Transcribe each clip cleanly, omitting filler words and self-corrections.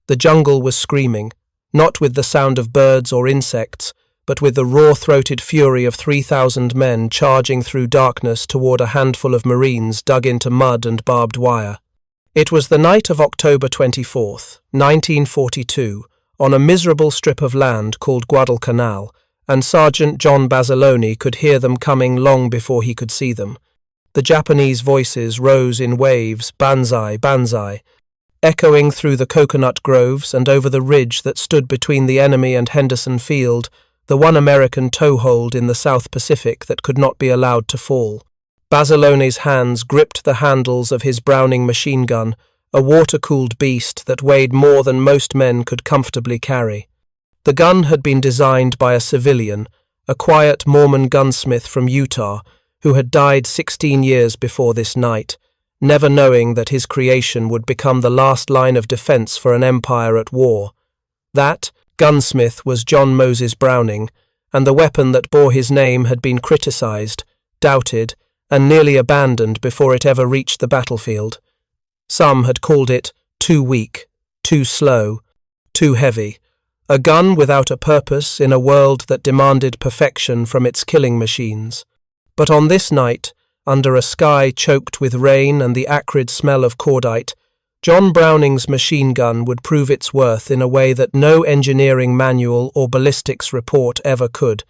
The jungle was screaming, not with the sound of birds or insects, but with the raw-throated fury of 3,000 men charging through darkness toward a handful of Marines dug into mud and barbed wire. It was the night of October 24th, 1942, on a miserable strip of land called Guadalcanal, and Sergeant John Basilone could hear them coming long before he could see them. The Japanese voices rose in waves, banzai, banzai, echoing through the coconut groves and over the ridge that stood between the enemy and Henderson Field, the one American toehold in the South Pacific that could not be allowed to fall. Basilone's hands gripped the handles of his Browning machine gun, a water-cooled beast that weighed more than most men could comfortably carry. The gun had been designed by a civilian, a quiet Mormon gunsmith from Utah, who had died 16 years before this night, never knowing that his creation would become the last line of defense for an empire at war. That gunsmith was John Moses Browning, and the weapon that bore his name had been criticized, doubted, and nearly abandoned before it ever reached the battlefield. Some had called it too weak, too slow, too heavy, a gun without a purpose in a world that demanded perfection from its killing machines. But on this night, under a sky choked with rain and the acrid smell of cordite, John Browning's machine gun would prove its worth in a way that no engineering manual or ballistics report ever could.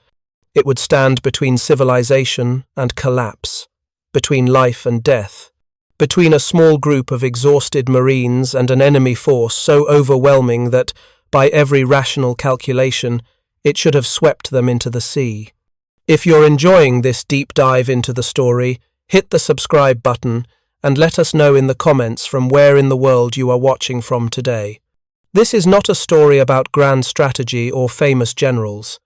It would stand between civilization and collapse, between life and death, between a small group of exhausted Marines and an enemy force so overwhelming that, by every rational calculation, it should have swept them into the sea. If you're enjoying this deep dive into the story, hit the subscribe button and let us know in the comments from where in the world you are watching from today. This is not a story about grand strategy or famous generals.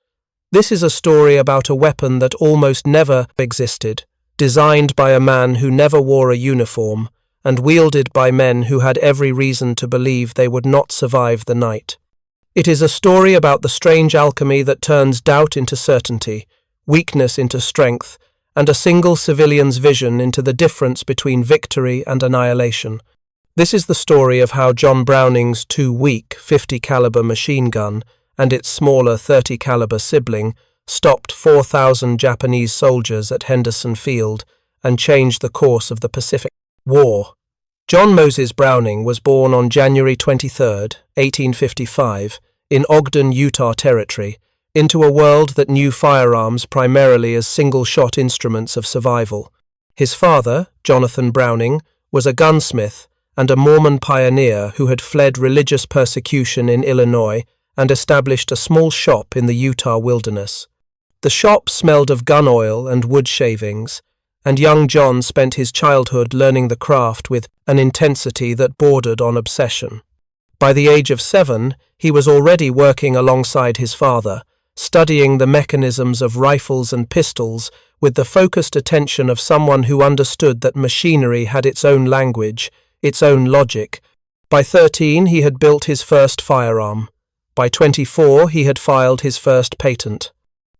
This is a story about a weapon that almost never existed, designed by a man who never wore a uniform, and wielded by men who had every reason to believe they would not survive the night. It is a story about the strange alchemy that turns doubt into certainty, weakness into strength, and a single civilian's vision into the difference between victory and annihilation. This is the story of how John Browning's too weak 50 caliber machine gun and its smaller 30 caliber sibling stopped 4,000 Japanese soldiers at Henderson Field and changed the course of the Pacific War. John Moses Browning was born on January 23, 1855, in Ogden, Utah Territory, into a world that knew firearms primarily as single-shot instruments of survival. His father, Jonathan Browning, was a gunsmith and a Mormon pioneer who had fled religious persecution in Illinois and established a small shop in the Utah wilderness. The shop smelled of gun oil and wood shavings, and young John spent his childhood learning the craft with an intensity that bordered on obsession. By the age of 7, he was already working alongside his father, studying the mechanisms of rifles and pistols with the focused attention of someone who understood that machinery had its own language, its own logic. By 13, he had built his first firearm. By 24, he had filed his first patent.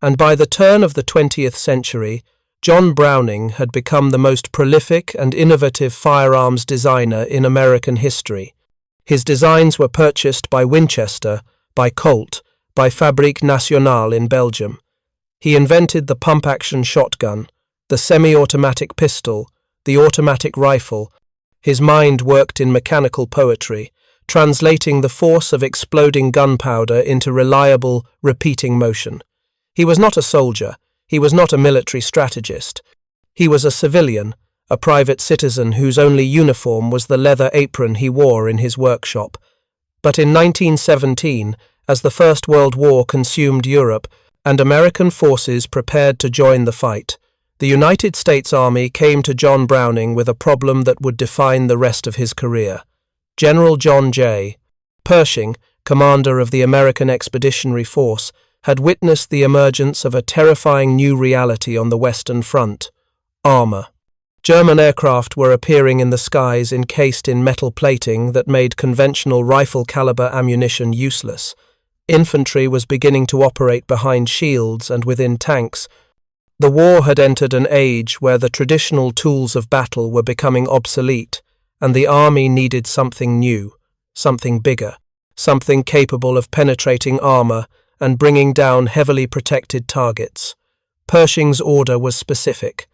And by the turn of the 20th century, John Browning had become the most prolific and innovative firearms designer in American history. His designs were purchased by Winchester, by Colt, by Fabrique Nationale in Belgium. He invented the pump-action shotgun, the semi-automatic pistol, the automatic rifle. His mind worked in mechanical poetry, translating the force of exploding gunpowder into reliable, repeating motion. He was not a soldier. He was not a military strategist. He was a civilian, a private citizen whose only uniform was the leather apron he wore in his workshop. But in 1917, as the First World War consumed Europe and American forces prepared to join the fight, the United States Army came to John Browning with a problem that would define the rest of his career. General John J. Pershing, commander of the American Expeditionary Force, had witnessed the emergence of a terrifying new reality on the Western Front: armor. German aircraft were appearing in the skies encased in metal plating that made conventional rifle-caliber ammunition useless. Infantry was beginning to operate behind shields and within tanks. The war had entered an age where the traditional tools of battle were becoming obsolete, and the army needed something new, something bigger. something capable of penetrating armor and bringing down heavily protected targets. Pershing's order was specific.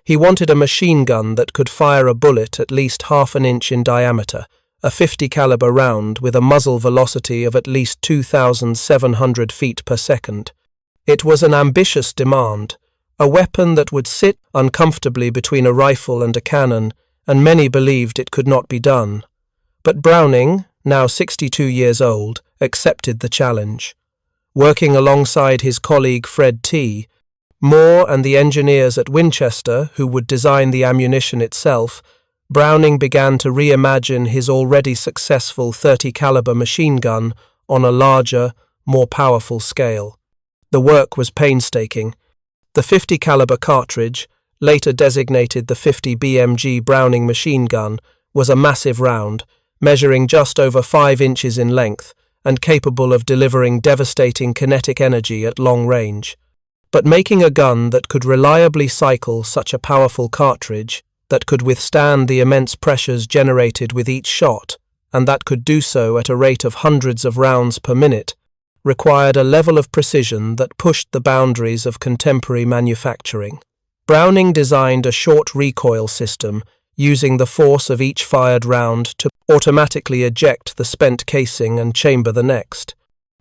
He wanted a machine gun that could fire a bullet at least half an inch in diameter, a 50 caliber round with a muzzle velocity of at least 2,700 feet per second. It was an ambitious demand, a weapon that would sit uncomfortably between a rifle and a cannon, and many believed it could not be done. But Browning, now 62 years old, accepted the challenge. Working alongside his colleague Fred T. Moore and the engineers at Winchester, who would design the ammunition itself, Browning began to reimagine his already successful 30 caliber machine gun on a larger, more powerful scale. The work was painstaking. The 50 caliber cartridge, later designated the 50 BMG Browning machine gun, was a massive round, measuring just over 5 inches in length and capable of delivering devastating kinetic energy at long range. But making a gun that could reliably cycle such a powerful cartridge, that could withstand the immense pressures generated with each shot, and that could do so at a rate of hundreds of rounds per minute, required a level of precision that pushed the boundaries of contemporary manufacturing. Browning designed a short recoil system using the force of each fired round to automatically eject the spent casing and chamber the next.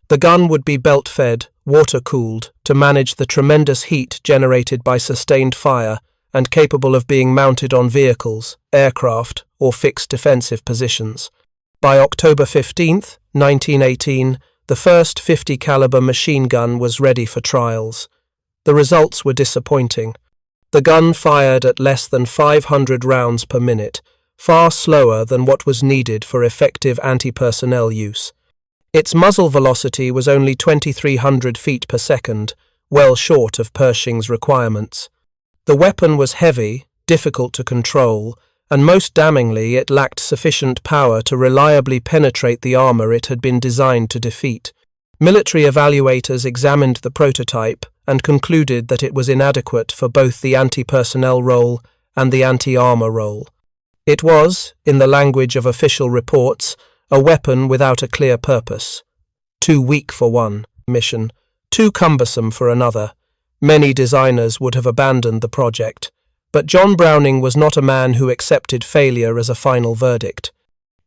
The gun would be belt-fed, water-cooled, to manage the tremendous heat generated by sustained fire and capable of being mounted on vehicles, aircraft, or fixed defensive positions. By October 15, 1918, the first 50 caliber machine gun was ready for trials. The results were disappointing. The gun fired at less than 500 rounds per minute, far slower than what was needed for effective anti-personnel use. Its muzzle velocity was only 2,300 feet per second, well short of Pershing's requirements. The weapon was heavy, difficult to control, and most damningly it lacked sufficient power to reliably penetrate the armor it had been designed to defeat. Military evaluators examined the prototype and concluded that it was inadequate for both the anti-personnel role and the anti-armor role. It was, in the language of official reports, a weapon without a clear purpose. Too weak for one mission, too cumbersome for another. Many designers would have abandoned the project, but John Browning was not a man who accepted failure as a final verdict.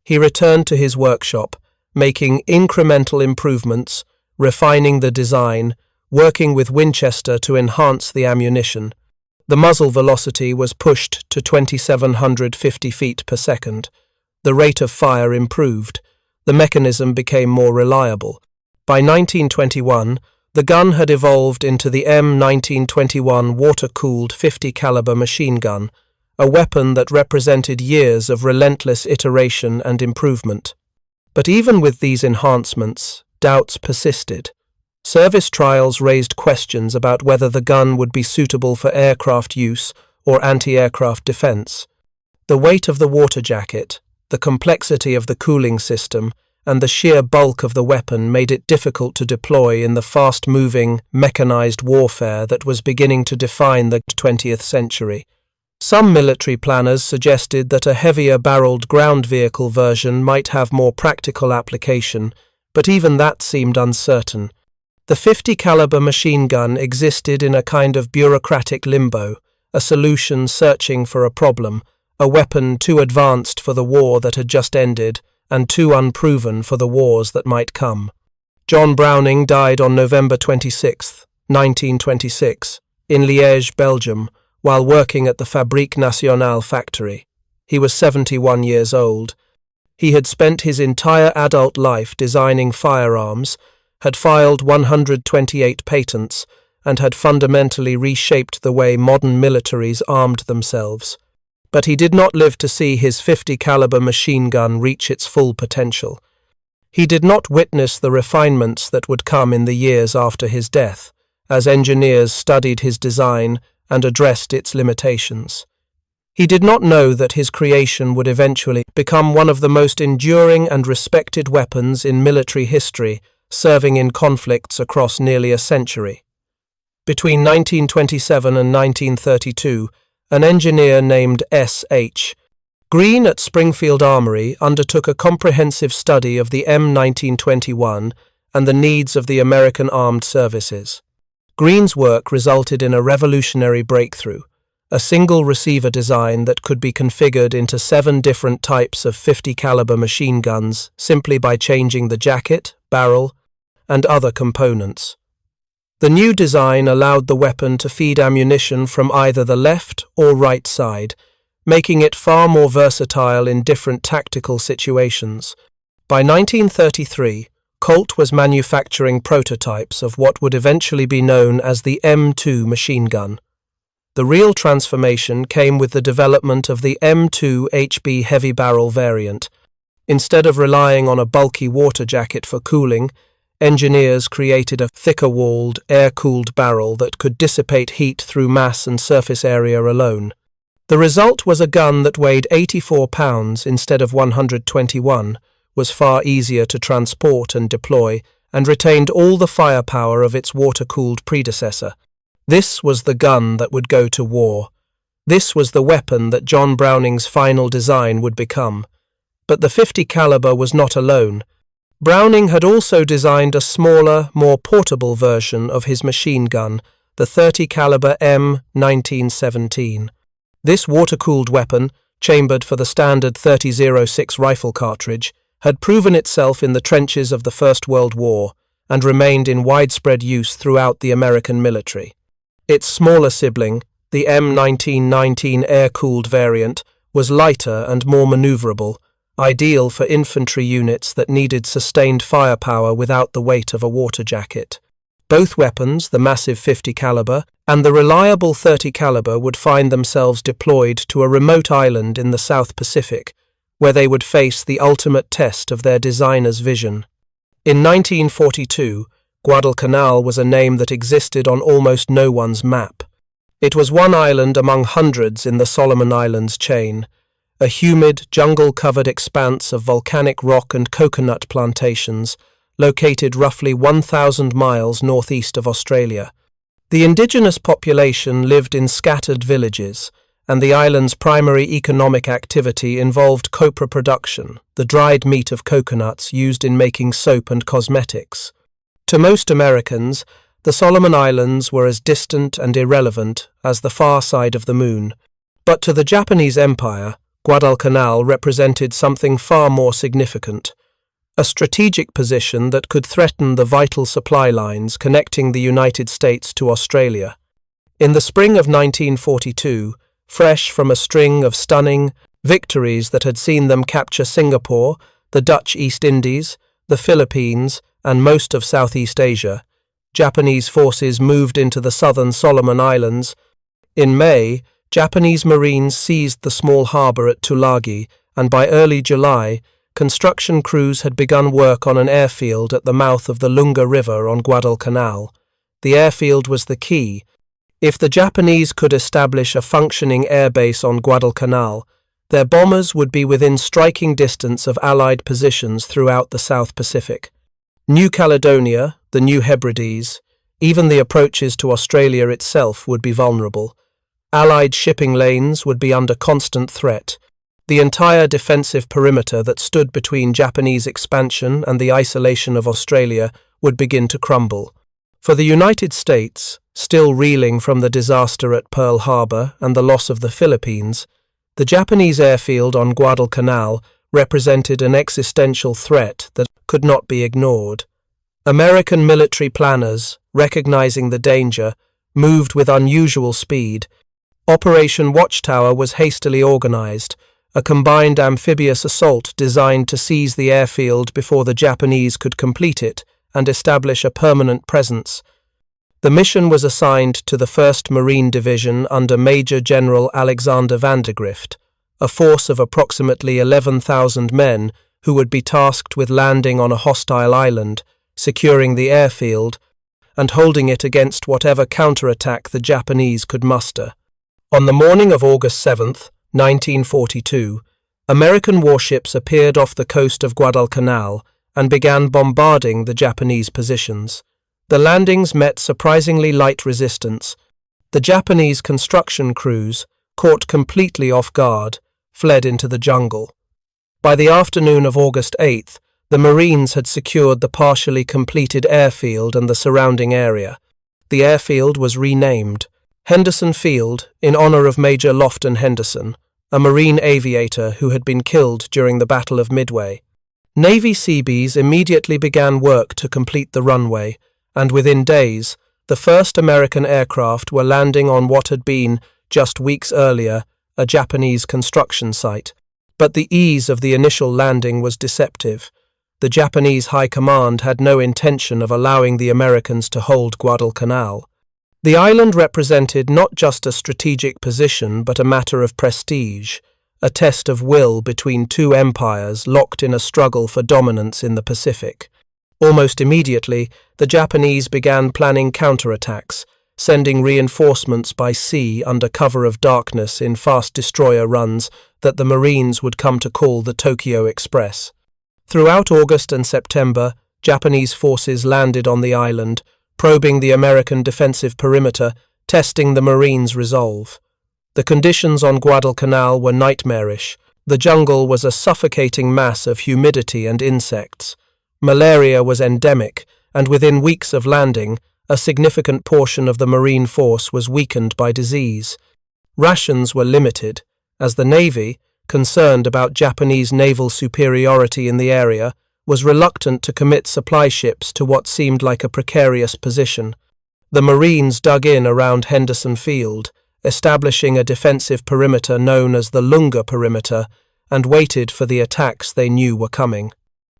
He returned to his workshop, making incremental improvements, refining the design, working with Winchester to enhance the ammunition. The muzzle velocity was pushed to 2,750 feet per second. The rate of fire improved. The mechanism became more reliable. By 1921, the gun had evolved into the M1921 water-cooled 50 caliber machine gun, a weapon that represented years of relentless iteration and improvement. But even with these enhancements, doubts persisted. Service trials raised questions about whether the gun would be suitable for aircraft use or anti-aircraft defense. The weight of the water jacket, the complexity of the cooling system, and the sheer bulk of the weapon made it difficult to deploy in the fast-moving, mechanized warfare that was beginning to define the 20th century. Some military planners suggested that a heavier-barreled ground vehicle version might have more practical application, but even that seemed uncertain. The 50 caliber machine gun existed in a kind of bureaucratic limbo, a solution searching for a problem, a weapon too advanced for the war that had just ended and too unproven for the wars that might come. John Browning died on November 26, 1926, in Liège, Belgium, while working at the Fabrique Nationale factory. He was 71 years old. He had spent his entire adult life designing firearms, had filed 128 patents, and had fundamentally reshaped the way modern militaries armed themselves. But he did not live to see his 50 caliber machine gun reach its full potential. He did not witness the refinements that would come in the years after his death, as engineers studied his design and addressed its limitations. He did not know that his creation would eventually become one of the most enduring and respected weapons in military history, serving in conflicts across nearly a century. Between 1927 and 1932, an engineer named S.H. Greene at Springfield Armory undertook a comprehensive study of the M1921 and the needs of the American Armed Services. Greene's work resulted in a revolutionary breakthrough, a single receiver design that could be configured into 7 different types of 50 caliber machine guns simply by changing the jacket, barrel, and other components. The new design allowed the weapon to feed ammunition from either the left or right side, making it far more versatile in different tactical situations. By 1933, Colt was manufacturing prototypes of what would eventually be known as the M2 machine gun. The real transformation came with the development of the M2 HB heavy barrel variant. Instead of relying on a bulky water jacket for cooling, engineers created a thicker-walled, air-cooled barrel that could dissipate heat through mass and surface area alone. The result was a gun that weighed 84 pounds instead of 121, was far easier to transport and deploy, and retained all the firepower of its water-cooled predecessor. This was the gun that would go to war. This was the weapon that John Browning's final design would become. But the 50 caliber was not alone. Browning had also designed a smaller, more portable version of his machine gun, the 30 caliber M1917. This water-cooled weapon, chambered for the standard .30-06 rifle cartridge, had proven itself in the trenches of the First World War and remained in widespread use throughout the American military. Its smaller sibling, the M1919 air-cooled variant, was lighter and more maneuverable, ideal for infantry units that needed sustained firepower without the weight of a water jacket. Both weapons, the massive 50 caliber and the reliable 30 caliber, would find themselves deployed to a remote island in the South Pacific, where they would face the ultimate test of their designer's vision. In 1942, Guadalcanal was a name that existed on almost no one's map. It was one island among hundreds in the Solomon Islands chain, a humid, jungle-covered expanse of volcanic rock and coconut plantations, located roughly 1,000 miles northeast of Australia. The indigenous population lived in scattered villages, and the island's primary economic activity involved copra production, the dried meat of coconuts used in making soap and cosmetics. To most Americans, the Solomon Islands were as distant and irrelevant as the far side of the moon. But to the Japanese Empire, Guadalcanal represented something far more significant, a strategic position that could threaten the vital supply lines connecting the United States to Australia. In the spring of 1942, fresh from a string of stunning victories that had seen them capture Singapore, the Dutch East Indies, the Philippines, and most of Southeast Asia, Japanese forces moved into the southern Solomon Islands. In May, Japanese Marines seized the small harbour at Tulagi, and by early July, construction crews had begun work on an airfield at the mouth of the Lunga River on Guadalcanal. The airfield was the key. If the Japanese could establish a functioning airbase on Guadalcanal, their bombers would be within striking distance of Allied positions throughout the South Pacific. New Caledonia, the New Hebrides, even the approaches to Australia itself would be vulnerable. Allied shipping lanes would be under constant threat. The entire defensive perimeter that stood between Japanese expansion and the isolation of Australia would begin to crumble. For the United States, still reeling from the disaster at Pearl Harbor and the loss of the Philippines, the Japanese airfield on Guadalcanal represented an existential threat that could not be ignored. American military planners, recognizing the danger, moved with unusual speed. Operation Watchtower was hastily organized, a combined amphibious assault designed to seize the airfield before the Japanese could complete it and establish a permanent presence. The mission was assigned to the 1st Marine Division under Major General Alexander Vandergrift, a force of approximately 11,000 men who would be tasked with landing on a hostile island, securing the airfield, and holding it against whatever counterattack the Japanese could muster. On the morning of August 7th, 1942, American warships appeared off the coast of Guadalcanal and began bombarding the Japanese positions. The landings met surprisingly light resistance. The Japanese construction crews, caught completely off guard, fled into the jungle. By the afternoon of August 8th, the Marines had secured the partially completed airfield and the surrounding area. The airfield was renamed Henderson Field in honor of Major Lofton Henderson, a Marine aviator who had been killed during the Battle of Midway. Navy Seabees immediately began work to complete the runway, and within days, the first American aircraft were landing on what had been, just weeks earlier, a Japanese construction site. But the ease of the initial landing was deceptive. The Japanese High Command had no intention of allowing the Americans to hold Guadalcanal. The island represented not just a strategic position but a matter of prestige, a test of will between two empires locked in a struggle for dominance in the Pacific. Almost immediately, the Japanese began planning counterattacks, sending reinforcements by sea under cover of darkness in fast destroyer runs that the Marines would come to call the Tokyo Express. Throughout August and September, Japanese forces landed on the island, probing the American defensive perimeter, testing the Marines' resolve. The conditions on Guadalcanal were nightmarish. The jungle was a suffocating mass of humidity and insects. Malaria was endemic, and within weeks of landing, a significant portion of the Marine force was weakened by disease. Rations were limited, as the Navy, concerned about Japanese naval superiority in the area, was reluctant to commit supply ships to what seemed like a precarious position. The Marines dug in around Henderson Field, establishing a defensive perimeter known as the Lunga Perimeter, and waited for the attacks they knew were coming.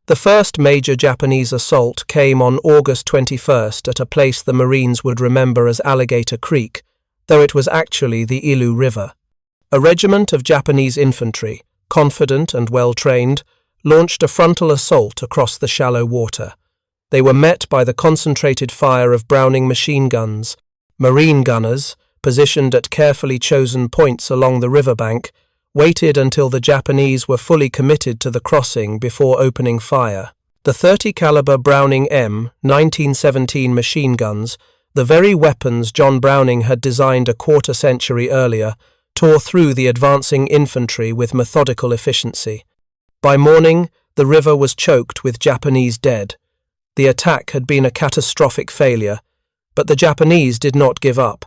The first major Japanese assault came on August 21st at a place the Marines would remember as Alligator Creek, though it was actually the Ilu River. A regiment of Japanese infantry, confident and well-trained, launched a frontal assault across the shallow water. They were met by the concentrated fire of Browning machine guns. Marine gunners, positioned at carefully chosen points along the riverbank, waited until the Japanese were fully committed to the crossing before opening fire. The 30 caliber Browning M 1917 machine guns, the very weapons John Browning had designed a quarter-century earlier, tore through the advancing infantry with methodical efficiency. By morning, the river was choked with Japanese dead. The attack had been a catastrophic failure, but the Japanese did not give up.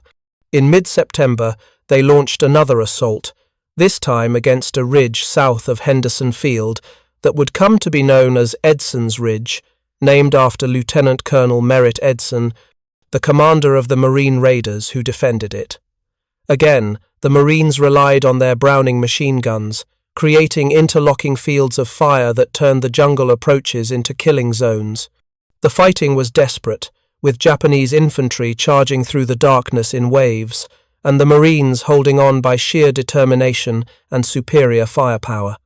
In mid-September, they launched another assault, this time against a ridge south of Henderson Field that would come to be known as Edson's Ridge, named after Lieutenant Colonel Merritt Edson, the commander of the Marine raiders who defended it. Again, the Marines relied on their Browning machine guns, creating interlocking fields of fire that turned the jungle approaches into killing zones. The fighting was desperate, with Japanese infantry charging through the darkness in waves, and the Marines holding on by sheer determination and superior firepower.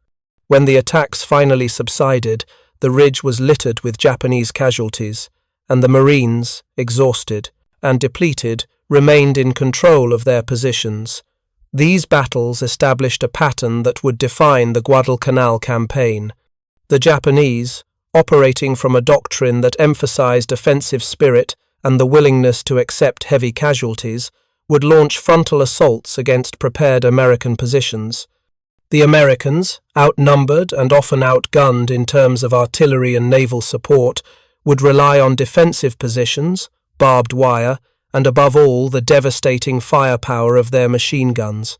When the attacks finally subsided, the ridge was littered with Japanese casualties, and the Marines, exhausted and depleted, remained in control of their positions. These battles established a pattern that would define the Guadalcanal campaign. The Japanese, operating from a doctrine that emphasized offensive spirit and the willingness to accept heavy casualties, would launch frontal assaults against prepared American positions. The Americans, outnumbered and often outgunned in terms of artillery and naval support, would rely on defensive positions, barbed wire, and above all the devastating firepower of their machine guns.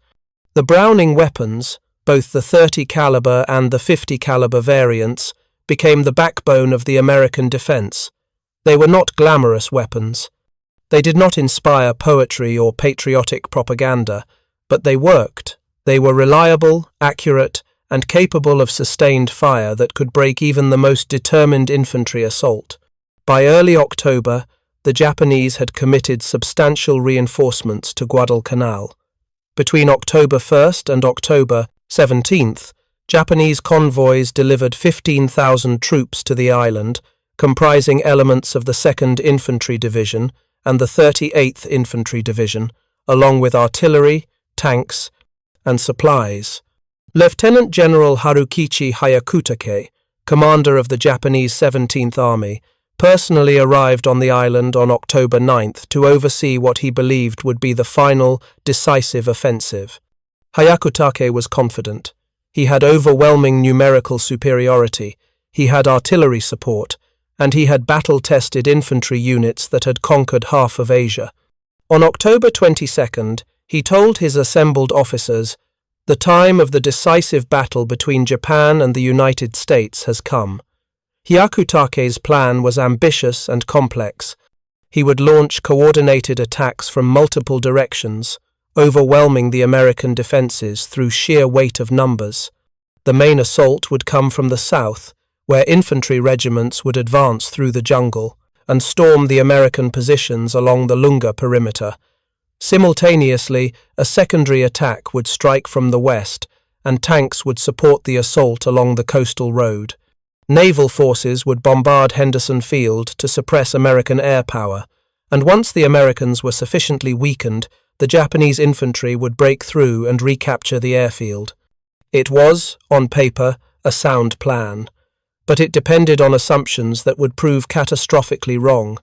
The Browning weapons, both the 30 caliber and the 50 caliber variants, became the backbone of the American defense. They were not glamorous weapons. They did not inspire poetry or patriotic propaganda, but they worked. They were reliable, accurate, and capable of sustained fire that could break even the most determined infantry assault. By early October, the Japanese had committed substantial reinforcements to Guadalcanal. Between October 1st and October 17th, Japanese convoys delivered 15,000 troops to the island, comprising elements of the 2nd Infantry Division and the 38th Infantry Division, along with artillery, tanks, and supplies. Lieutenant General Harukichi Hyakutake, commander of the Japanese 17th Army, personally arrived on the island on October 9th to oversee what he believed would be the final, decisive offensive. Hyakutake was confident. He had overwhelming numerical superiority, he had artillery support, and he had battle-tested infantry units that had conquered half of Asia. On October 22nd, he told his assembled officers, "The time of the decisive battle between Japan and the United States has come." Hyakutake's plan was ambitious and complex. He would launch coordinated attacks from multiple directions, overwhelming the American defenses through sheer weight of numbers. The main assault would come from the south, where infantry regiments would advance through the jungle and storm the American positions along the Lunga perimeter. Simultaneously, a secondary attack would strike from the west, and tanks would support the assault along the coastal road. Naval forces would bombard Henderson Field to suppress American air power, and once the Americans were sufficiently weakened, the Japanese infantry would break through and recapture the airfield. It was, on paper, a sound plan, but it depended on assumptions that would prove catastrophically wrong.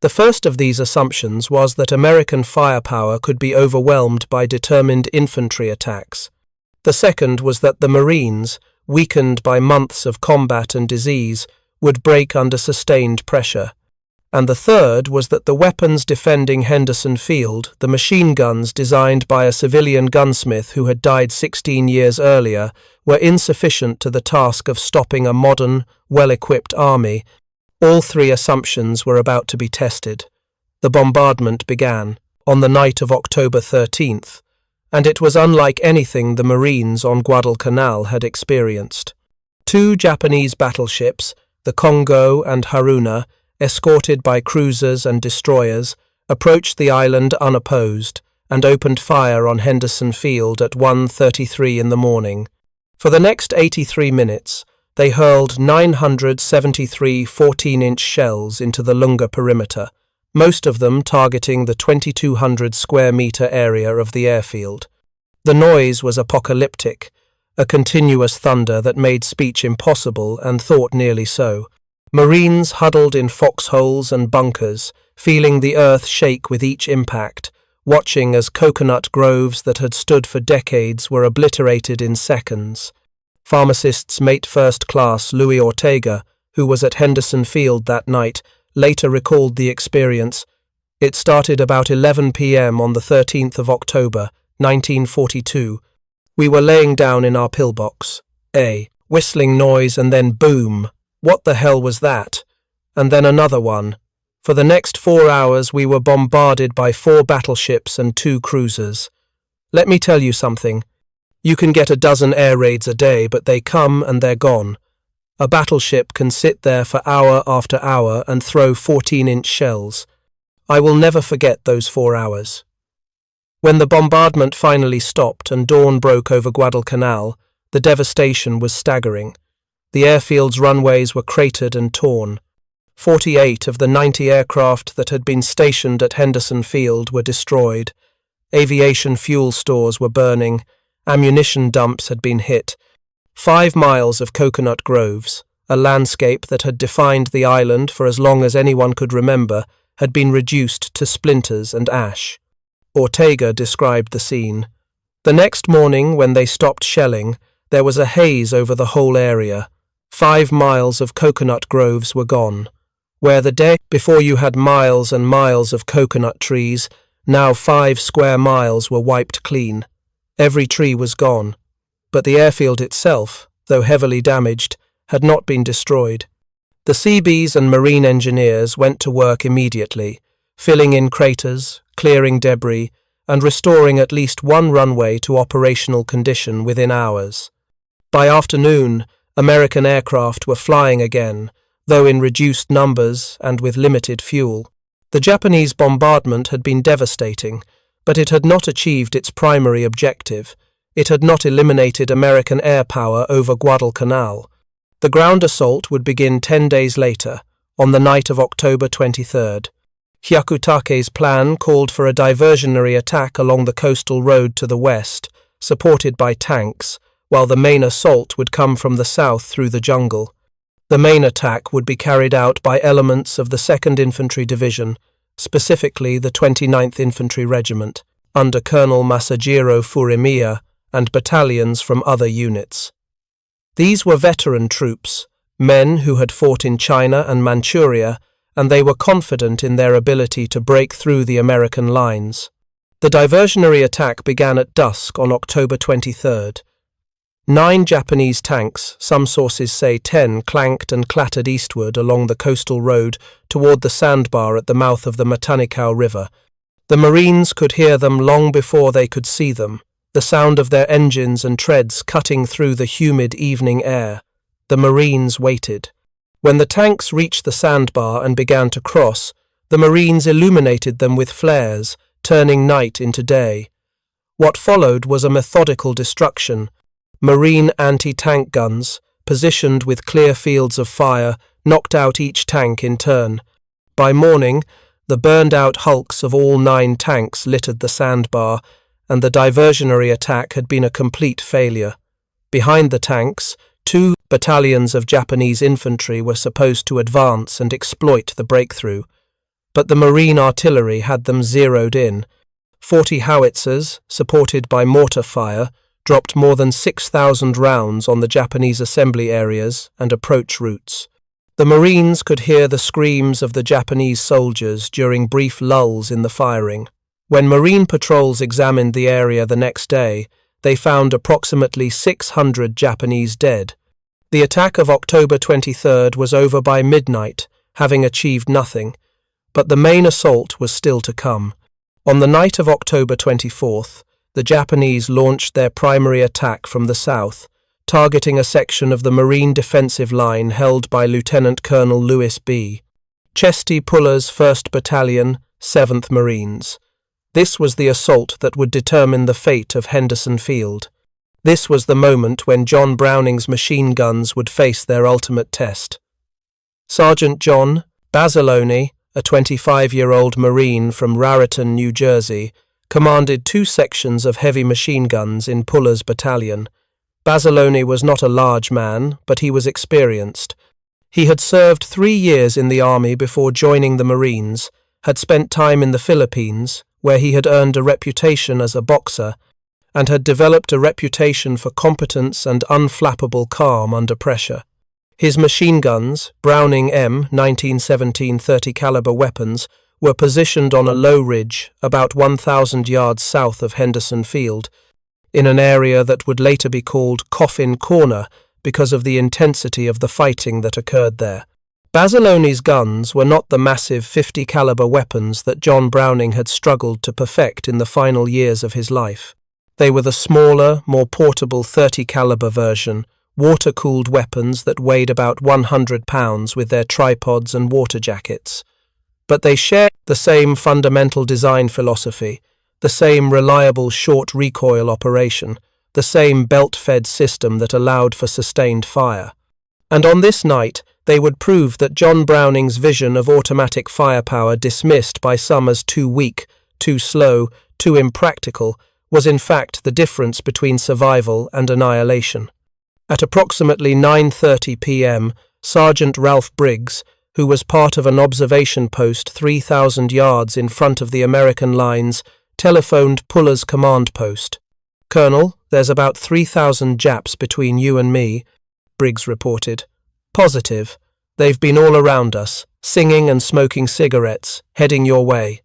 The first of these assumptions was that American firepower could be overwhelmed by determined infantry attacks. The second was that the Marines, weakened by months of combat and disease, would break under sustained pressure. And the third was that the weapons defending Henderson Field, the machine guns designed by a civilian gunsmith who had died 16 years earlier, were insufficient to the task of stopping a modern, well-equipped army. All three assumptions were about to be tested. The bombardment began on the night of October 13th, and it was unlike anything the Marines on Guadalcanal had experienced. Two Japanese battleships, the Kongo and Haruna, escorted by cruisers and destroyers, approached the island unopposed and opened fire on Henderson Field at 1:33 in the morning. For the next 83 minutes, they hurled 973 14-inch shells into the Lunga perimeter, most of them targeting the 2,200 square metre area of the airfield. The noise was apocalyptic, a continuous thunder that made speech impossible and thought nearly so. Marines huddled in foxholes and bunkers, feeling the earth shake with each impact, watching as coconut groves that had stood for decades were obliterated in seconds. Pharmacist's mate first class Louis Ortega, who was at Henderson Field that night, later recalled the experience. It started about 11 p.m. on the 13th of October, 1942. We were laying down in our pillbox. A whistling noise and then boom. What the hell was that? And then another one. For the next 4 hours we were bombarded by 4 battleships and 2 cruisers. Let me tell you something. You can get a dozen air raids a day, but they come and they're gone. A battleship can sit there for hour after hour and throw 14-inch shells. I will never forget those 4 hours. When the bombardment finally stopped and dawn broke over Guadalcanal, the devastation was staggering. The airfield's runways were cratered and torn. 48 of the 90 aircraft that had been stationed at Henderson Field were destroyed. Aviation fuel stores were burning. Ammunition dumps had been hit. 5 miles of coconut groves, a landscape that had defined the island for as long as anyone could remember, had been reduced to splinters and ash. Ortega described the scene. The next morning, when they stopped shelling, there was a haze over the whole area. 5 miles of coconut groves were gone. Where the day before you had miles and miles of coconut trees, now 5 square miles were wiped clean. Every tree was gone, but the airfield itself, though heavily damaged, had not been destroyed. The Seabees and marine engineers went to work immediately, filling in craters, clearing debris, and restoring at least one runway to operational condition within hours. By afternoon, American aircraft were flying again, though in reduced numbers and with limited fuel. The Japanese bombardment had been devastating, but it had not achieved its primary objective. It had not eliminated American air power over Guadalcanal. The ground assault would begin 10 days later, on the night of October 23rd. Hyakutake's plan called for a diversionary attack along the coastal road to the west, supported by tanks, while the main assault would come from the south through the jungle. The main attack would be carried out by elements of the 2nd Infantry Division, specifically the 29th Infantry Regiment, under Colonel Masajiro Furimiya, and battalions from other units. These were veteran troops, men who had fought in China and Manchuria, and they were confident in their ability to break through the American lines. The diversionary attack began at dusk on October 23rd. 9 Japanese tanks, some sources say 10, clanked and clattered eastward along the coastal road toward the sandbar at the mouth of the Matanikau River. The Marines could hear them long before they could see them, the sound of their engines and treads cutting through the humid evening air. The Marines waited. When the tanks reached the sandbar and began to cross, the Marines illuminated them with flares, turning night into day. What followed was a methodical destruction. Marine anti-tank guns, positioned with clear fields of fire, knocked out each tank in turn. By morning, the burned-out hulks of all 9 tanks littered the sandbar, and the diversionary attack had been a complete failure. Behind the tanks, 2 battalions of Japanese infantry were supposed to advance and exploit the breakthrough, but the Marine artillery had them zeroed in. 40 howitzers, supported by mortar fire, dropped more than 6,000 rounds on the Japanese assembly areas and approach routes. The Marines could hear the screams of the Japanese soldiers during brief lulls in the firing. When Marine patrols examined the area the next day, they found approximately 600 Japanese dead. The attack of October 23rd was over by midnight, having achieved nothing, but the main assault was still to come. On the night of October 24th, the Japanese launched their primary attack from the south, targeting a section of the Marine defensive line held by Lieutenant Colonel Lewis B. Chesty Puller's 1st Battalion, 7th Marines. This was the assault that would determine the fate of Henderson Field. This was the moment when John Browning's machine guns would face their ultimate test. Sergeant John Basilone, a 25-year-old Marine from Raritan, New Jersey, commanded 2 sections of heavy machine guns in Puller's battalion. Basilone was not a large man, but he was experienced. He had served 3 years in the army before joining the Marines, had spent time in the Philippines, where he had earned a reputation as a boxer, and had developed a reputation for competence and unflappable calm under pressure. His machine guns, Browning M 1917 30-caliber weapons, were positioned on a low ridge about 1,000 yards south of Henderson Field, in an area that would later be called Coffin Corner because of the intensity of the fighting that occurred there. Basilone's guns were not the massive 50-caliber weapons that John Browning had struggled to perfect in the final years of his life. They were the smaller, more portable 30-caliber version, water-cooled weapons that weighed about 100 pounds with their tripods and water jackets. But they shared the same fundamental design philosophy, the same reliable short recoil operation, the same belt-fed system that allowed for sustained fire. And on this night, they would prove that John Browning's vision of automatic firepower, dismissed by some as too weak, too slow, too impractical, was in fact the difference between survival and annihilation. At approximately 9:30 p.m., Sergeant Ralph Briggs, who was part of an observation post 3,000 yards in front of the American lines, telephoned Puller's command post. "Colonel, there's about 3,000 Japs between you and me," Briggs reported. "Positive. They've been all around us, singing and smoking cigarettes, heading your way."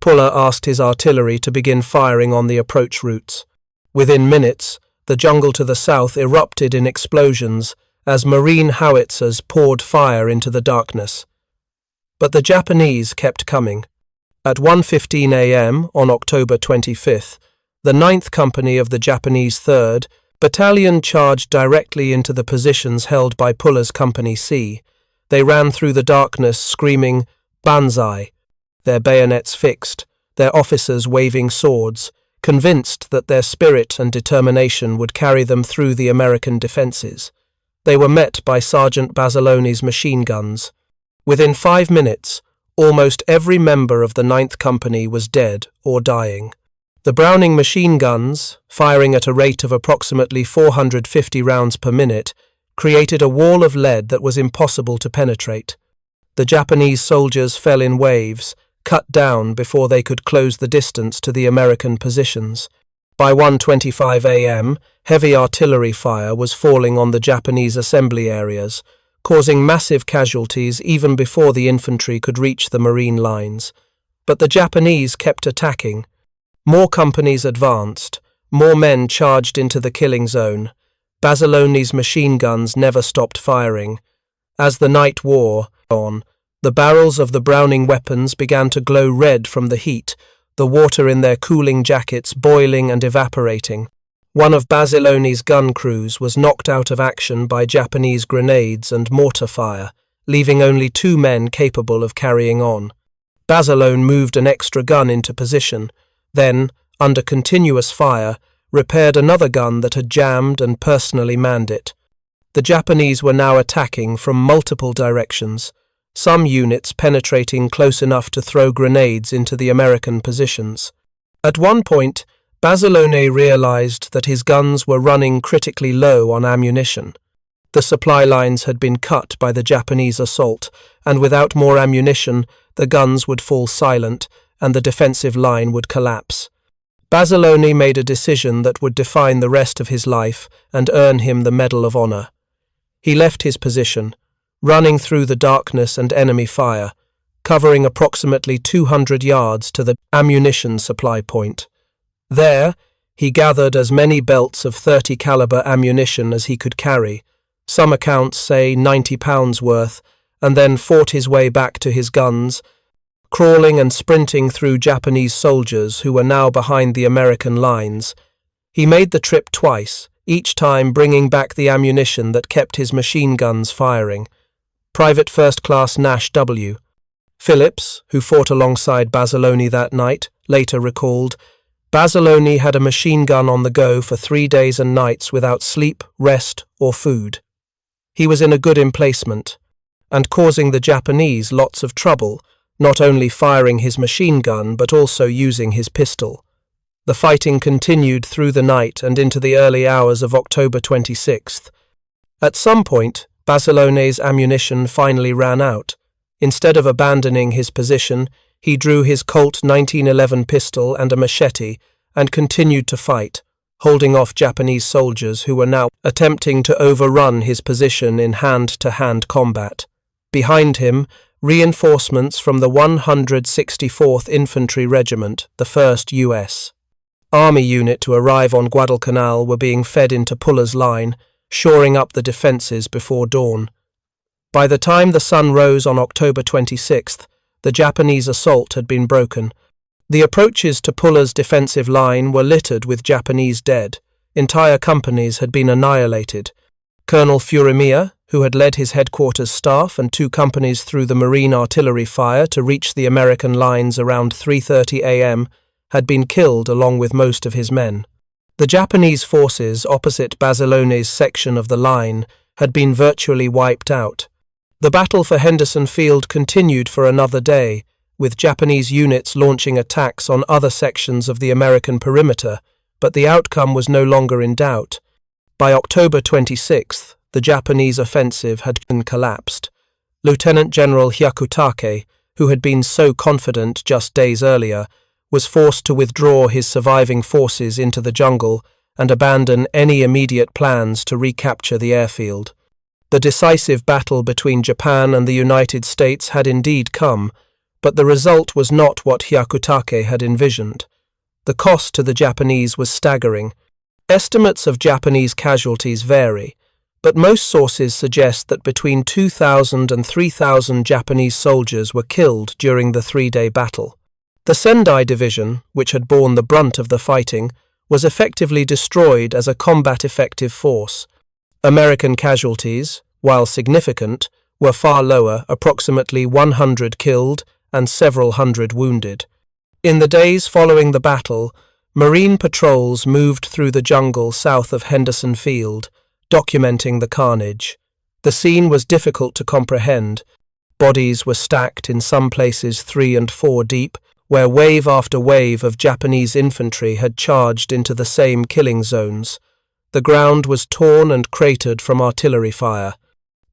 Puller asked his artillery to begin firing on the approach routes. Within minutes, the jungle to the south erupted in explosions as Marine howitzers poured fire into the darkness. But the Japanese kept coming. At 1:15 a.m. on October 25th, the 9th Company of the Japanese 3rd Battalion charged directly into the positions held by Puller's Company C. They ran through the darkness screaming, "Banzai!" their bayonets fixed, their officers waving swords, convinced that their spirit and determination would carry them through the American defences. They were met by Sergeant Basilone's machine guns. Within 5 minutes, almost every member of the 9th Company was dead or dying. The Browning machine guns, firing at a rate of approximately 450 rounds per minute, created a wall of lead that was impossible to penetrate. The Japanese soldiers fell in waves, cut down before they could close the distance to the American positions. By 1:25 a.m., heavy artillery fire was falling on the Japanese assembly areas, causing massive casualties even before the infantry could reach the marine lines. But the Japanese kept attacking. More companies advanced, more men charged into the killing zone. Basiloni's machine guns never stopped firing. As the night wore on, the barrels of the Browning weapons began to glow red from the heat, the water in their cooling jackets boiling and evaporating. One of Basiloni's gun crews was knocked out of action by Japanese grenades and mortar fire, leaving only 2 men capable of carrying on. Basilone moved an extra gun into position, then, under continuous fire, repaired another gun that had jammed and personally manned it. The Japanese were now attacking from multiple directions, some units penetrating close enough to throw grenades into the American positions. At one point, Basilone realized that his guns were running critically low on ammunition. The supply lines had been cut by the Japanese assault, and without more ammunition, the guns would fall silent and the defensive line would collapse. Basilone made a decision that would define the rest of his life and earn him the Medal of Honor. He left his position, running through the darkness and enemy fire, covering approximately 200 yards to the ammunition supply point. There, he gathered as many belts of 30 caliber ammunition as he could carry, some accounts say 90 pounds worth, and then fought his way back to his guns, crawling and sprinting through Japanese soldiers who were now behind the American lines. He made the trip twice, each time bringing back the ammunition that kept his machine guns firing. Private First Class Nash W. Phillips, who fought alongside Basilone that night, later recalled, "Basilone had a machine gun on the go for 3 days and nights without sleep, rest, or food. He was in a good emplacement, and causing the Japanese lots of trouble, not only firing his machine gun but also using his pistol." The fighting continued through the night and into the early hours of October 26th. At some point, Basilone's ammunition finally ran out. Instead of abandoning his position, he drew his Colt 1911 pistol and a machete and continued to fight, holding off Japanese soldiers who were now attempting to overrun his position in hand-to-hand combat. Behind him, reinforcements from the 164th Infantry Regiment, the 1st U.S. Army unit to arrive on Guadalcanal, were being fed into Puller's line, shoring up the defences before dawn. By the time the sun rose on October 26th, the Japanese assault had been broken. The approaches to Puller's defensive line were littered with Japanese dead. Entire companies had been annihilated. Colonel Furimiya, who had led his headquarters staff and 2 companies through the marine artillery fire to reach the American lines around 3:30 a.m., had been killed along with most of his men. The Japanese forces opposite Basilone's section of the line had been virtually wiped out. The battle for Henderson Field continued for another day, with Japanese units launching attacks on other sections of the American perimeter, but the outcome was no longer in doubt. By October 26th, the Japanese offensive had collapsed. Lieutenant General Hyakutake, who had been so confident just days earlier, was forced to withdraw his surviving forces into the jungle and abandon any immediate plans to recapture the airfield. The decisive battle between Japan and the United States had indeed come, but the result was not what Hyakutake had envisioned. The cost to the Japanese was staggering. Estimates of Japanese casualties vary, but most sources suggest that between 2,000 and 3,000 Japanese soldiers were killed during the 3-day battle. The Sendai Division, which had borne the brunt of the fighting, was effectively destroyed as a combat-effective force. American casualties, while significant, were far lower, approximately 100 killed and several hundred wounded. In the days following the battle, Marine patrols moved through the jungle south of Henderson Field, documenting the carnage. The scene was difficult to comprehend. Bodies were stacked in some places 3 and 4 deep, where wave after wave of Japanese infantry had charged into the same killing zones. The ground was torn and cratered from artillery fire.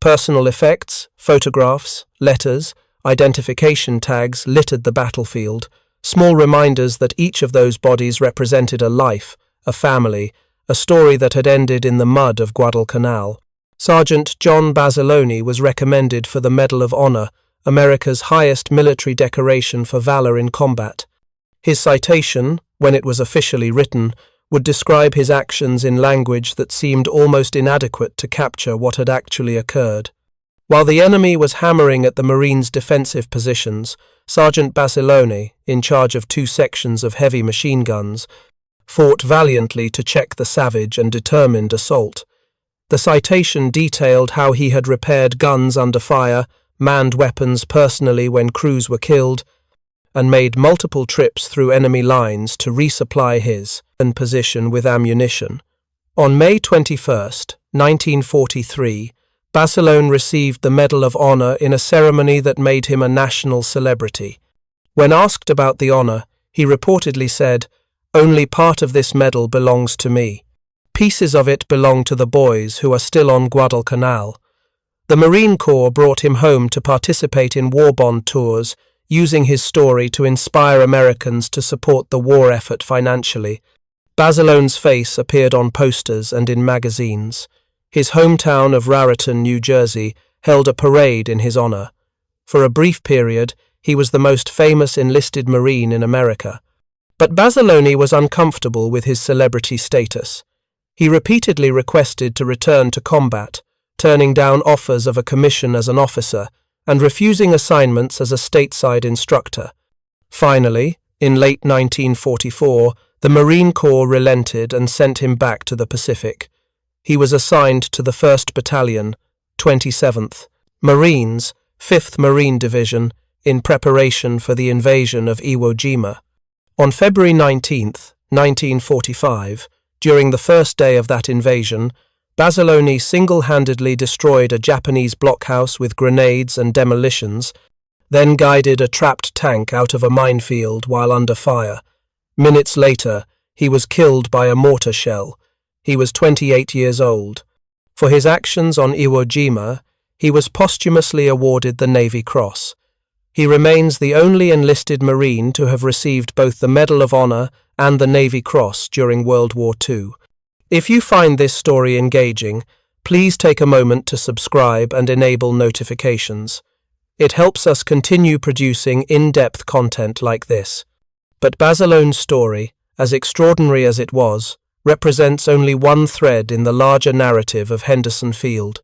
Personal effects, photographs, letters, identification tags littered the battlefield, small reminders that each of those bodies represented a life, a family, a story that had ended in the mud of Guadalcanal. Sergeant John Basilone was recommended for the Medal of Honor, America's highest military decoration for valor in combat. His citation, when it was officially written, would describe his actions in language that seemed almost inadequate to capture what had actually occurred. While the enemy was hammering at the Marines' defensive positions, Sergeant Basilone, in charge of 2 sections of heavy machine guns, fought valiantly to check the savage and determined assault. The citation detailed how he had repaired guns under fire, manned weapons personally when crews were killed, and made multiple trips through enemy lines to resupply his position with ammunition. On May 21, 1943, Basilone received the Medal of Honor in a ceremony that made him a national celebrity. When asked about the honor, he reportedly said, "Only part of this medal belongs to me. Pieces of it belong to the boys who are still on Guadalcanal." The Marine Corps brought him home to participate in war bond tours, using his story to inspire Americans to support the war effort financially. Basilone's face appeared on posters and in magazines. His hometown of Raritan, New Jersey, held a parade in his honor. For a brief period, he was the most famous enlisted Marine in America. But Basilone was uncomfortable with his celebrity status. He repeatedly requested to return to combat, turning down offers of a commission as an officer and refusing assignments as a stateside instructor. Finally, in late 1944, the Marine Corps relented and sent him back to the Pacific. He was assigned to the 1st Battalion, 27th Marines, 5th Marine Division, in preparation for the invasion of Iwo Jima. On February 19, 1945, during the first day of that invasion, Basilone single-handedly destroyed a Japanese blockhouse with grenades and demolitions, then guided a trapped tank out of a minefield while under fire. Minutes later, he was killed by a mortar shell. He was 28 years old. For his actions on Iwo Jima, he was posthumously awarded the Navy Cross. He remains the only enlisted Marine to have received both the Medal of Honor and the Navy Cross during World War II. If you find this story engaging, please take a moment to subscribe and enable notifications. It helps us continue producing in-depth content like this. But Basilone's story, as extraordinary as it was, represents only one thread in the larger narrative of Henderson Field.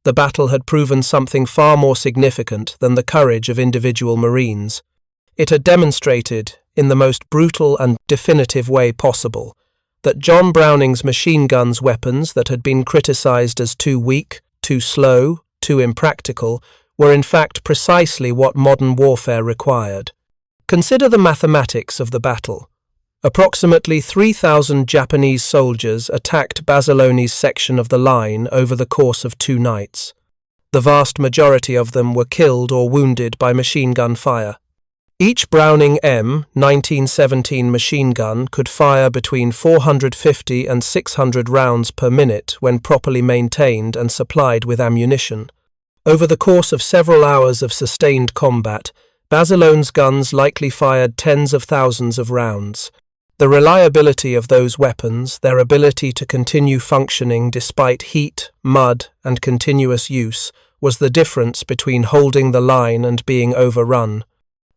The battle had proven something far more significant than the courage of individual Marines. It had demonstrated, in the most brutal and definitive way possible, that John Browning's machine guns weapons that had been criticized as too weak, too slow, too impractical, were in fact precisely what modern warfare required. Consider the mathematics of the battle. Approximately 3,000 Japanese soldiers attacked Basilone's section of the line over the course of 2 nights. The vast majority of them were killed or wounded by machine gun fire. Each Browning M1917 machine gun could fire between 450 and 600 rounds per minute when properly maintained and supplied with ammunition. Over the course of several hours of sustained combat, Basilone's guns likely fired tens of thousands of rounds. The reliability of those weapons, their ability to continue functioning despite heat, mud, and continuous use, was the difference between holding the line and being overrun.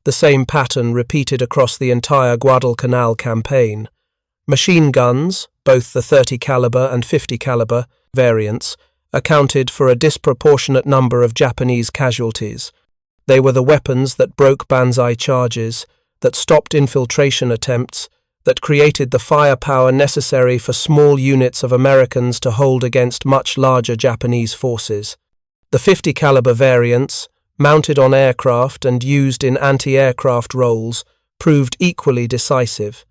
The same pattern repeated across the entire Guadalcanal campaign. Machine guns, both the 30 caliber and 50 caliber variants, accounted for a disproportionate number of Japanese casualties. They were the weapons that broke banzai charges, that stopped infiltration attempts, that created the firepower necessary for small units of Americans to hold against much larger Japanese forces. The 50 caliber variants, mounted on aircraft and used in anti-aircraft roles, proved equally decisive.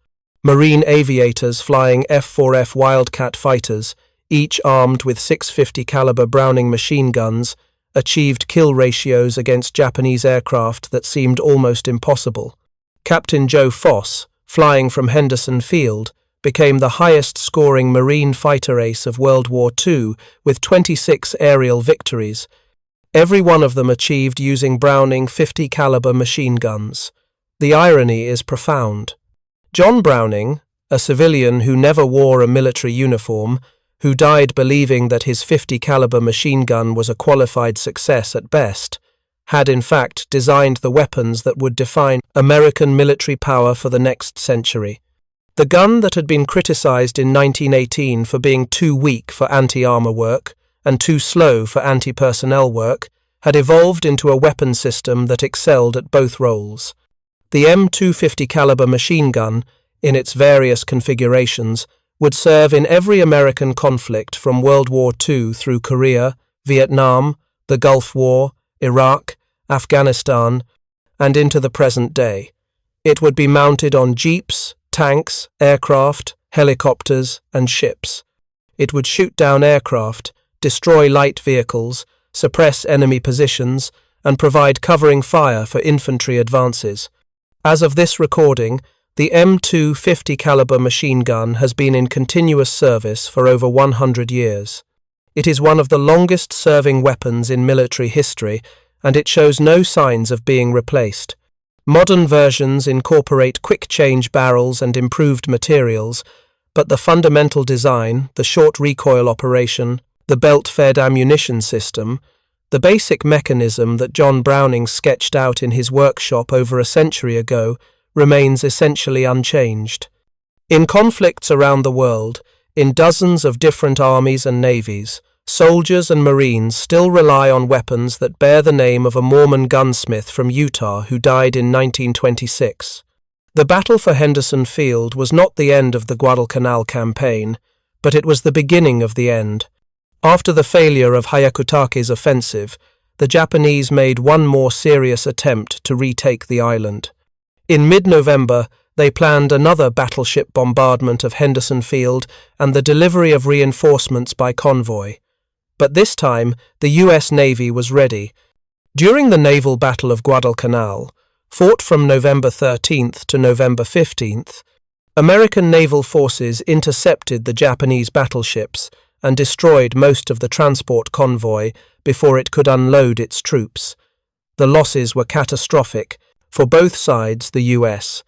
Marine aviators flying F-4F Wildcat fighters, each armed with 650 caliber Browning machine guns, achieved kill ratios against Japanese aircraft that seemed almost impossible. Captain Joe Foss, flying from Henderson Field, became the highest-scoring Marine fighter ace of World War II with 26 aerial victories, every one of them achieved using Browning 50 caliber machine guns. The irony is profound. John Browning, a civilian who never wore a military uniform, who died believing that his 50 caliber machine gun was a qualified success at best, had in fact designed the weapons that would define American military power for the next century. The gun that had been criticized in 1918 for being too weak for anti-armor work and too slow for anti-personnel work had evolved into a weapon system that excelled at both roles. The M250 caliber machine gun, in its various configurations, would serve in every American conflict from World War II through Korea, Vietnam, the Gulf War, Iraq, Afghanistan, and into the present day. It would be mounted on jeeps, tanks, aircraft, helicopters, and ships. It would shoot down aircraft, destroy light vehicles, suppress enemy positions, and provide covering fire for infantry advances. As of this recording, the M250 caliber machine gun has been in continuous service for over 100 years. It is one of the longest-serving weapons in military history, and it shows no signs of being replaced. Modern versions incorporate quick-change barrels and improved materials, but the fundamental design, the short recoil operation, the belt-fed ammunition system, the basic mechanism that John Browning sketched out in his workshop over a century ago, remains essentially unchanged. In conflicts around the world, in dozens of different armies and navies, soldiers and Marines still rely on weapons that bear the name of a Mormon gunsmith from Utah who died in 1926. The battle for Henderson Field was not the end of the Guadalcanal campaign, but it was the beginning of the end. After the failure of Hyakutake's offensive, the Japanese made one more serious attempt to retake the island. In mid-November, they planned another battleship bombardment of Henderson Field and the delivery of reinforcements by convoy. But this time, the U.S. Navy was ready. During the naval battle of Guadalcanal, fought from November 13th to November 15th, American naval forces intercepted the Japanese battleships and destroyed most of the transport convoy before it could unload its troops. The losses were catastrophic. For both sides, the U.S.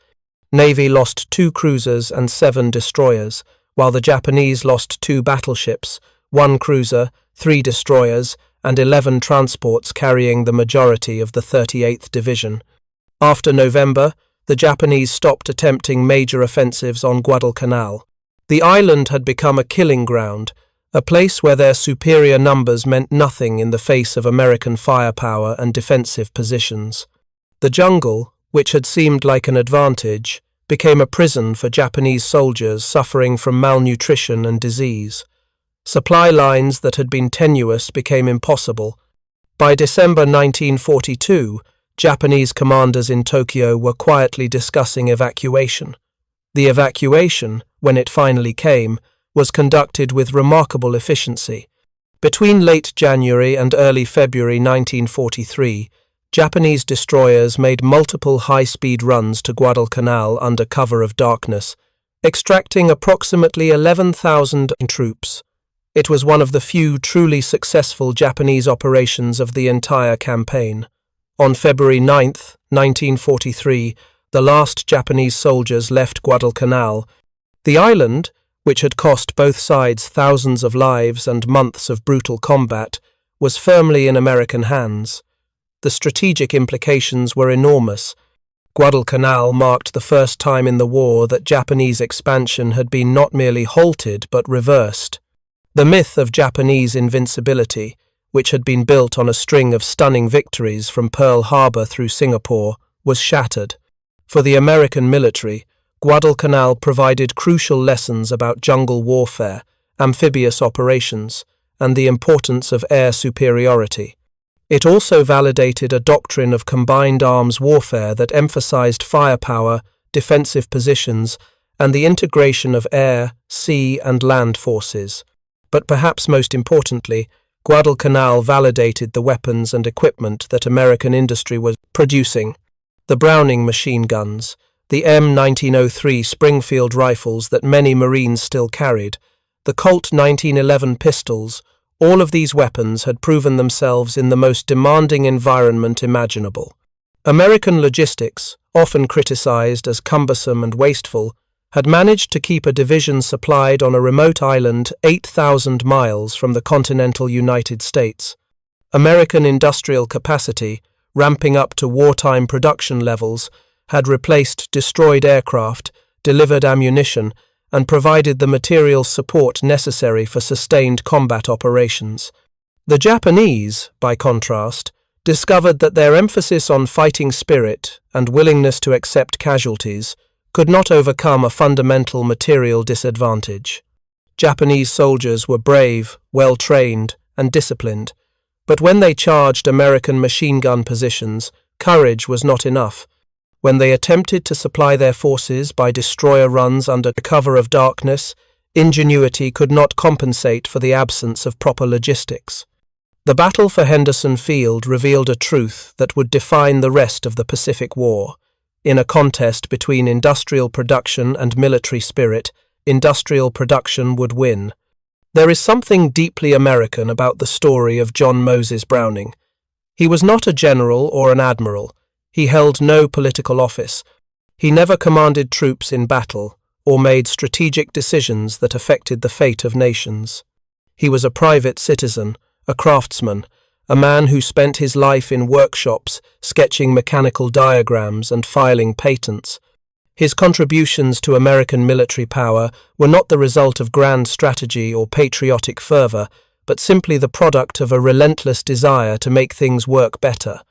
Navy lost 2 cruisers and 7 destroyers, while the Japanese lost 2 battleships, 1 cruiser, 3 destroyers, and 11 transports carrying the majority of the 38th Division. After November, the Japanese stopped attempting major offensives on Guadalcanal. The island had become a killing ground, a place where their superior numbers meant nothing in the face of American firepower and defensive positions. The jungle, which had seemed like an advantage, became a prison for Japanese soldiers suffering from malnutrition and disease. Supply lines that had been tenuous became impossible. By December 1942, Japanese commanders in Tokyo were quietly discussing evacuation. The evacuation, when it finally came, was conducted with remarkable efficiency. Between late January and early February 1943, Japanese destroyers made multiple high-speed runs to Guadalcanal under cover of darkness, extracting approximately 11,000 troops. It was one of the few truly successful Japanese operations of the entire campaign. On February 9, 1943, the last Japanese soldiers left Guadalcanal. The island, which had cost both sides thousands of lives and months of brutal combat, was firmly in American hands. The strategic implications were enormous. Guadalcanal marked the first time in the war that Japanese expansion had been not merely halted but reversed. The myth of Japanese invincibility, which had been built on a string of stunning victories from Pearl Harbor through Singapore, was shattered. For the American military, Guadalcanal provided crucial lessons about jungle warfare, amphibious operations, and the importance of air superiority. It also validated a doctrine of combined arms warfare that emphasized firepower, defensive positions, and the integration of air, sea, and land forces. But perhaps most importantly, Guadalcanal validated the weapons and equipment that American industry was producing. The Browning machine guns, the M1903 Springfield rifles that many Marines still carried, the Colt 1911 pistols, all of these weapons had proven themselves in the most demanding environment imaginable. American logistics, often criticized as cumbersome and wasteful, had managed to keep a division supplied on a remote island 8,000 miles from the continental United States. American industrial capacity, ramping up to wartime production levels, had replaced destroyed aircraft, delivered ammunition, and provided the material support necessary for sustained combat operations. The Japanese, by contrast, discovered that their emphasis on fighting spirit and willingness to accept casualties could not overcome a fundamental material disadvantage. Japanese soldiers were brave, well-trained, and disciplined, but when they charged American machine gun positions, courage was not enough. When they attempted to supply their forces by destroyer runs under cover of darkness, ingenuity could not compensate for the absence of proper logistics. The battle for Henderson Field revealed a truth that would define the rest of the Pacific War. In a contest between industrial production and military spirit, industrial production would win. There is something deeply American about the story of John Moses Browning. He was not a general or an admiral. He held no political office. He never commanded troops in battle or made strategic decisions that affected the fate of nations. He was a private citizen, a craftsman, a man who spent his life in workshops, sketching mechanical diagrams and filing patents. His contributions to American military power were not the result of grand strategy or patriotic fervor, but simply the product of a relentless desire to make things work better.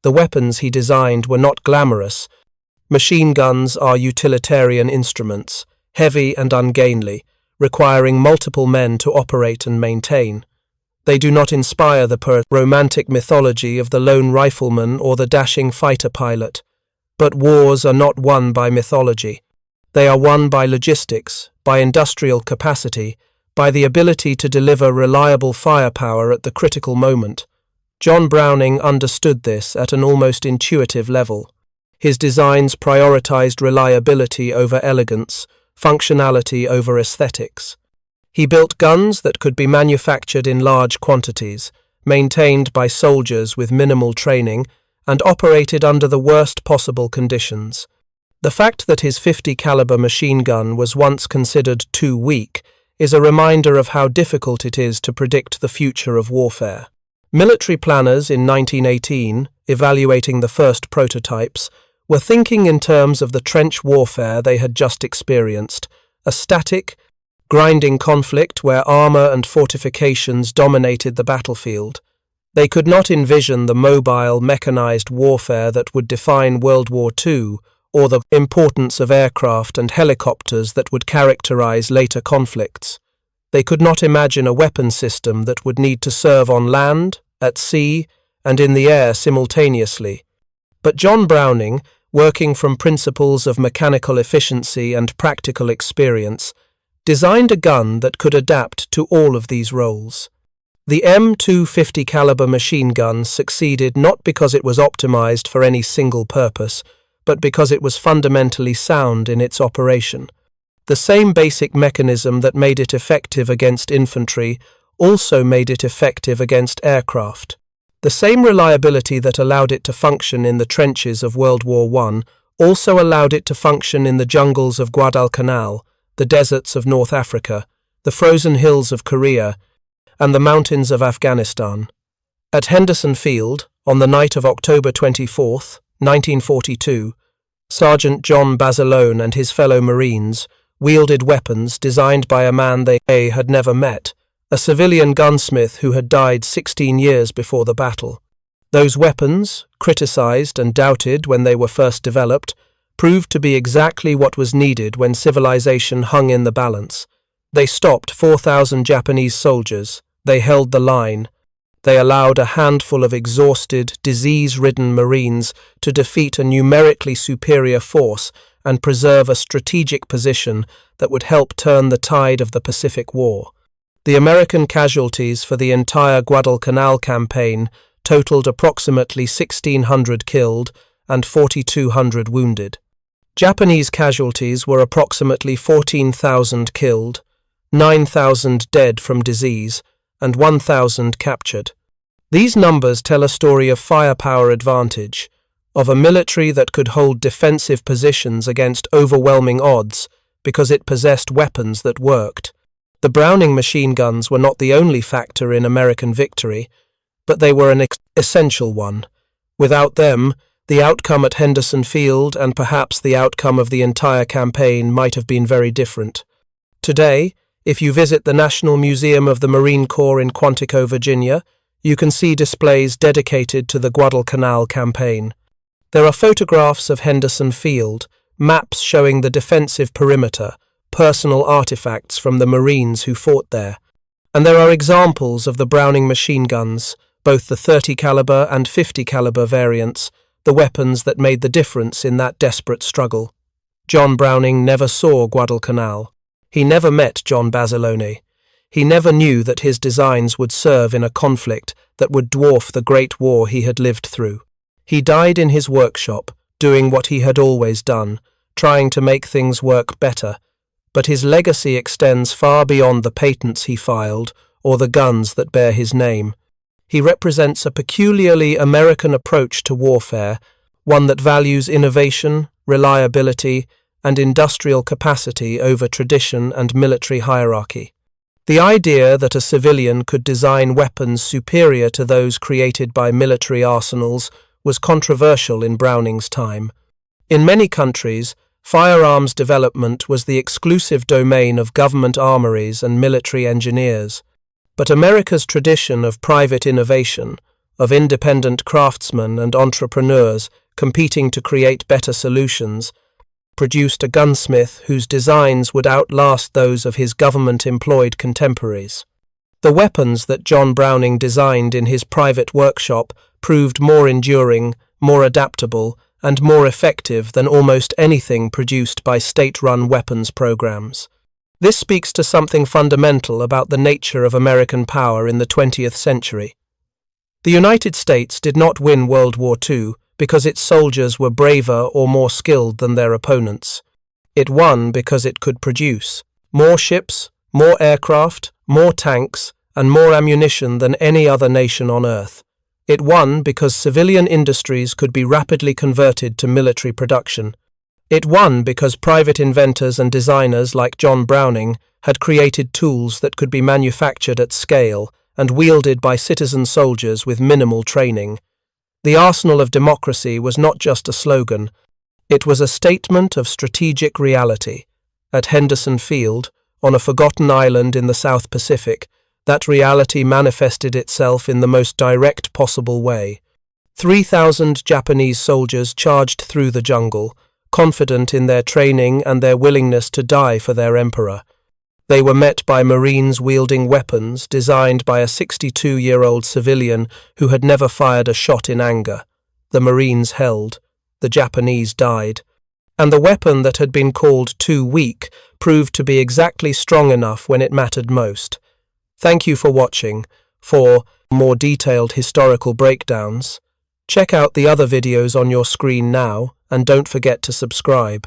The weapons he designed were not glamorous. Machine guns are utilitarian instruments, heavy and ungainly, requiring multiple men to operate and maintain. They do not inspire the romantic mythology of the lone rifleman or the dashing fighter pilot. But wars are not won by mythology. They are won by logistics, by industrial capacity, by the ability to deliver reliable firepower at the critical moment. John Browning understood this at an almost intuitive level. His designs prioritized reliability over elegance, functionality over aesthetics. He built guns that could be manufactured in large quantities, maintained by soldiers with minimal training, and operated under the worst possible conditions. The fact that his .50 caliber machine gun was once considered too weak is a reminder of how difficult it is to predict the future of warfare. Military planners in 1918, evaluating the first prototypes, were thinking in terms of the trench warfare they had just experienced, a static, grinding conflict where armor and fortifications dominated the battlefield. They could not envision the mobile, mechanized warfare that would define World War II, or the importance of aircraft and helicopters that would characterize later conflicts. They could not imagine a weapon system that would need to serve on land, at sea, and in the air simultaneously. But John Browning, working from principles of mechanical efficiency and practical experience, designed a gun that could adapt to all of these roles. The M250 caliber machine gun succeeded not because it was optimized for any single purpose, but because it was fundamentally sound in its operation. The same basic mechanism that made it effective against infantry also made it effective against aircraft. The same reliability that allowed it to function in the trenches of World War I also allowed it to function in the jungles of Guadalcanal, the deserts of North Africa, the frozen hills of Korea, and the mountains of Afghanistan. At Henderson Field, on the night of October 24, 1942, Sergeant John Basilone and his fellow Marines wielded weapons designed by a man they had never met, a civilian gunsmith who had died 16 years before the battle. Those weapons, criticized and doubted when they were first developed, proved to be exactly what was needed when civilization hung in the balance. They stopped 4,000 Japanese soldiers. They held the line. They allowed a handful of exhausted, disease-ridden Marines to defeat a numerically superior force and preserve a strategic position that would help turn the tide of the Pacific War. The American casualties for the entire Guadalcanal campaign totaled approximately 1,600 killed and 4,200 wounded. Japanese casualties were approximately 14,000 killed, 9,000 dead from disease, and 1,000 captured. These numbers tell a story of firepower advantage, of a military that could hold defensive positions against overwhelming odds, because it possessed weapons that worked. The Browning machine guns were not the only factor in American victory, but they were an essential one. Without them, the outcome at Henderson Field and perhaps the outcome of the entire campaign might have been very different. Today, if you visit the National Museum of the Marine Corps in Quantico, Virginia, you can see displays dedicated to the Guadalcanal campaign. There are photographs of Henderson Field, maps showing the defensive perimeter, personal artifacts from the Marines who fought there. And there are examples of the Browning machine guns, both the 30 caliber and 50 caliber variants, the weapons that made the difference in that desperate struggle. John Browning never saw Guadalcanal. He never met John Basilone. He never knew that his designs would serve in a conflict that would dwarf the great war he had lived through. He died in his workshop, doing what he had always done, trying to make things work better, but his legacy extends far beyond the patents he filed or the guns that bear his name. He represents a peculiarly American approach to warfare, one that values innovation, reliability, and industrial capacity over tradition and military hierarchy. The idea that a civilian could design weapons superior to those created by military arsenals was controversial in Browning's time. In many countries, firearms development was the exclusive domain of government armories and military engineers. But America's tradition of private innovation, of independent craftsmen and entrepreneurs competing to create better solutions, produced a gunsmith whose designs would outlast those of his government-employed contemporaries. The weapons that John Browning designed in his private workshop proved more enduring, more adaptable, and more effective than almost anything produced by state-run weapons programs. This speaks to something fundamental about the nature of American power in the 20th century. The United States did not win World War II because its soldiers were braver or more skilled than their opponents. It won because it could produce more ships, more aircraft, more tanks, and more ammunition than any other nation on Earth. It won because civilian industries could be rapidly converted to military production. It won because private inventors and designers like John Browning had created tools that could be manufactured at scale and wielded by citizen soldiers with minimal training. The arsenal of democracy was not just a slogan, it was a statement of strategic reality. At Henderson Field, on a forgotten island in the South Pacific, that reality manifested itself in the most direct possible way. 3,000 Japanese soldiers charged through the jungle, confident in their training and their willingness to die for their emperor. They were met by Marines wielding weapons designed by a 62-year-old civilian who had never fired a shot in anger. The Marines held. The Japanese died. And the weapon that had been called too weak proved to be exactly strong enough when it mattered most. Thank you for watching. For more detailed historical breakdowns, check out the other videos on your screen now, and don't forget to subscribe.